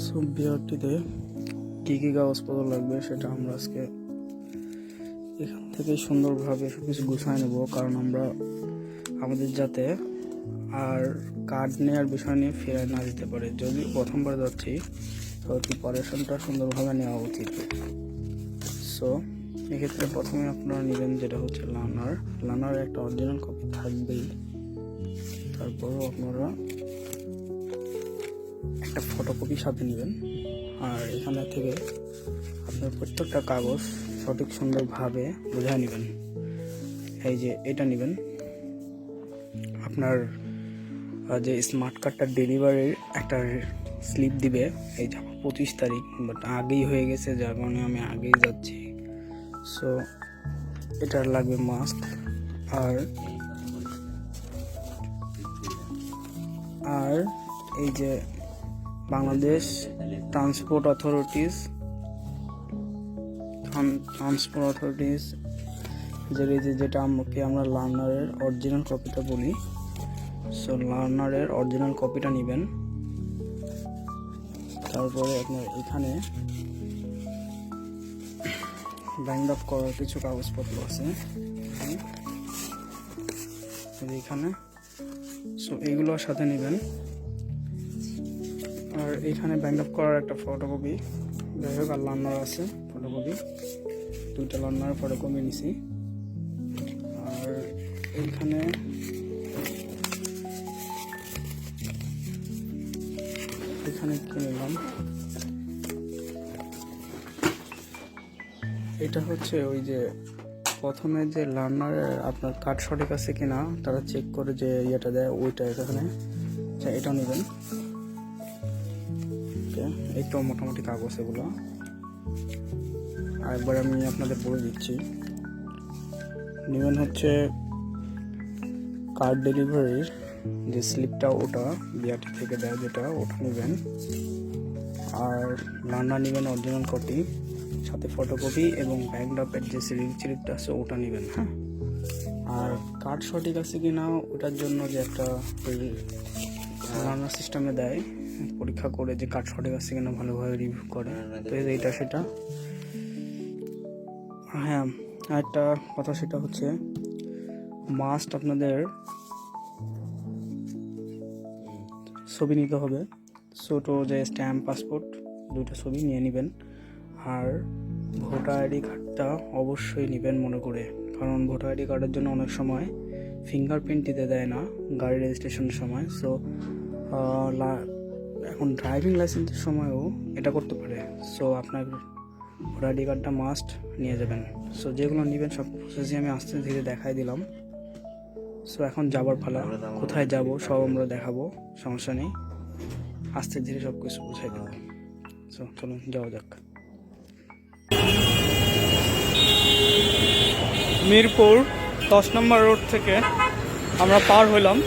So বিআরটিতে কী কী কাগজপত্র লাগবে সেটা আমরা আজকে এখান থেকে সুন্দরভাবে সব কিছু গুছাই নেব, কারণ আমরা আমাদের যাতে আর কার্ড নেওয়ার বিষয় নিয়ে ফিরে না দিতে পারে। যদি প্রথমবার যাচ্ছি তো প্রিপারেশনটা সুন্দরভাবে নেওয়া উচিত। সো এক্ষেত্রে প্রথমে আপনারা নেবেন যেটা হচ্ছে লার্নার একটা অরিজিনাল কপি থাকবেই। তারপরও আপনারা একটা ফটোকপি সাথে নেবেন, আর এখানে থেকে আপনার প্রত্যেকটা কাগজ সঠিক সুন্দরভাবে বোঝায় নেবেন। এই যে এটা নেবেন, আপনার যে স্মার্ট কার্ডটা ডেলিভারির একটা স্লিপ দিবে, এই যে 25 তারিখ, বাট আগেই হয়ে গেছে যার কারণে আমি আগেই যাচ্ছি। সো এটার লাগবে মাস্ক, আর এই যে বাংলাদেশ ট্রান্সপোর্ট অথরিটিস যেটা আমরা লার্নারের অরিজিনাল কপিটা বলি। সো লার্নারের অরিজিনাল কপিটা নেবেন। তারপরে আপনার এখানে বাইন্ড আপ করার কিছু কাগজপত্র আছে এখানে, সো এইগুলোর সাথে নেবেন। আর এইখানে বাইন্ড আপ করার একটা ফটোকপি, যাই হোক, আর লার্নার আছে ফটোকপি, 2টা লার্নার ফটোকপি নিছি। আর এইখানে কি নিলাম, এটা হচ্ছে ওই যে প্রথমে যে লার্নারের আপনার কার্ড সঠিক আছে কিনা তারা চেক করে যে ইয়েটা দেয়, ওইটা এখানে এটাও নেবেন। এই তো মোটামুটি কাগজ এগুলো। আর একবার আমি আপনাদের বলে দিচ্ছি, নেবেন হচ্ছে কার্ড ডেলিভারির যে স্লিপটা, ওটা বিআরটি থেকে দেয় যেটা, ওটা নেবেন। আর লার্নার নেবেন অরিজিনাল কপি সাথে ফটোকপি, এবং ব্যাংক আপের যে স্লিপটা আছে ওটা নেবেন। হ্যাঁ, আর কার্ড সঠিক আছে কি না ওটার জন্য যে একটা লার্নার সিস্টেমে দেয় পরীক্ষা করে যে কার্ড সঠিক আছে কিনা, ভালোভাবে রিভিউ করে, তো এইটা সেটা। হ্যাঁ, আরেকটা কথা সেটা হচ্ছে মাস্ট আপনাদের ছবি নিতে হবে, ছোটো যে স্ট্যাম্প, পাসপোর্ট, 2টা ছবি নিয়ে নেবেন। আর ভোটার আইডি কার্ডটা অবশ্যই নেবেন মনে করে, কারণ ভোটার আইডি কার্ডের জন্য অনেক সময় ফিঙ্গারপ্রিন্ট দিতে দেয় না গাড়ি রেজিস্ট্রেশনের সময়। সো এখন ড্রাইভিং লাইসেন্সের সময়ও এটা করতে পারে। সো আপনার ভোটার আইডি কার্ডটা মাস্ট নিয়ে যাবেন। সো যেগুলো নেবেন সব প্রসেসই আমি আস্তে ধীরে দেখাই দিলাম। সো এখন যাবার পালা, কোথায় যাব সব আমরা দেখাবো, সমস্যা নেই, আস্তে ধীরে সব কিছু বুঝাই দেবো। সো চলুন যাওয়া যাক। মিরপুর 10 নম্বর রোড থেকে আমরা পার হইলাম,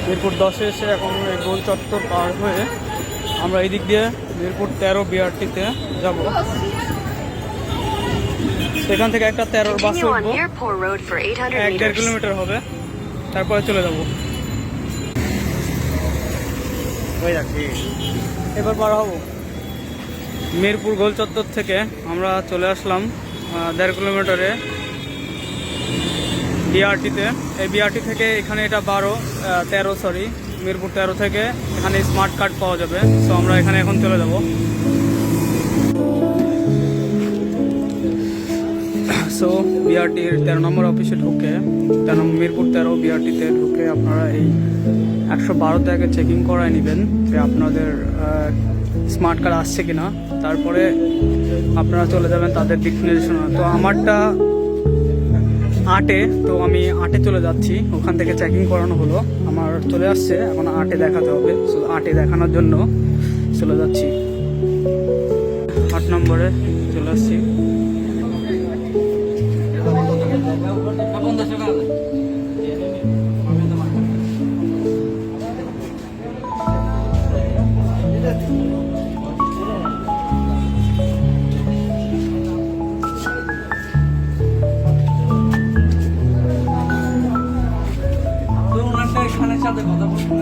মিরপুর 10-এ এসে এখন এই গোল চত্বর পার হয়ে আমরা এই দিক দিয়ে মিরপুর 13 বিআরটিতে যাব। সেখান থেকে একটা 13 বাস উঠবো, 1.5 কিলোমিটার হবে, তারপরে চলে যাব। এবার পার হব মিরপুর গোল চত্বর থেকে। আমরা চলে আসলাম 1.5 কিলোমিটারে বিআরটিতে। এই বিআরটি থেকে এখানে এটা 13 মিরপুর 13 থেকে এখানে স্মার্ট কার্ড পাওয়া যাবে। সো আমরা এখানে এখন চলে যাব। সো বিআরটির 13 নম্বর অফিসে ঢুকে, মিরপুর 13 বিআরটিতে ঢুকে আপনারা এই 112 আগে চেকিং করায় নেবেন যে আপনাদের স্মার্ট কার্ড আসছে কিনা। তারপরে আপনারা চলে যাবেন তাদের দিক নির্দেশনা। তো আমারটা 8-এ, তো আমি 8-এ চলে যাচ্ছি। ওখান থেকে চেকিং করানো হলো, আমার চলে আসছে, এখন 8-এ দেখাতে হবে। সো 8-এ দেখানোর জন্য চলে যাচ্ছি। 8 নম্বরে চলে আসছি। সাথে কথা বলতে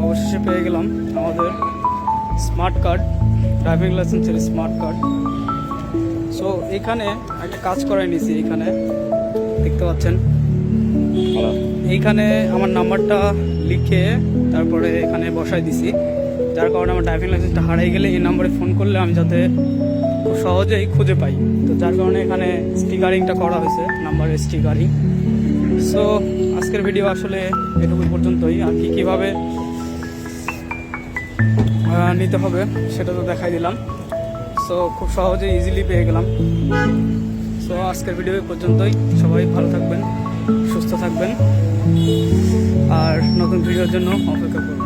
অবশেষে পেয়ে গেলাম আমাদের স্মার্ট কার্ড, ড্রাইভিং লাইসেন্সের স্মার্ট কার্ড। সো এখানে একটা কাজ করাই নিছি, এখানে দেখতে পাচ্ছেন, এইখানে আমার নাম্বারটা লিখে তারপরে এখানে বসাই দিছি, যার কারণে আমার ড্রাইভিং লাইসেন্সটা হারিয়ে গেলে এই নাম্বারে ফোন করলে আমি যাতে খুব সহজেই খুঁজে পাই। তো যার কারণে এখানে স্টিকারিংটা করা হয়েছে, নাম্বারের স্টিকারিং। সো আজকের ভিডিও আসলে এটুকু পর্যন্তই। আর কীভাবে নিতে হবে সেটা তো দেখাই দিলাম। সো খুব সহজে ইজিলি পেয়ে গেলাম। সো আজকের ভিডিও পর্যন্তই। সবাই ভালো থাকবেন, সুস্থ থাকবেন, আর নতুন ভিডিওর জন্য অপেক্ষা করবেন।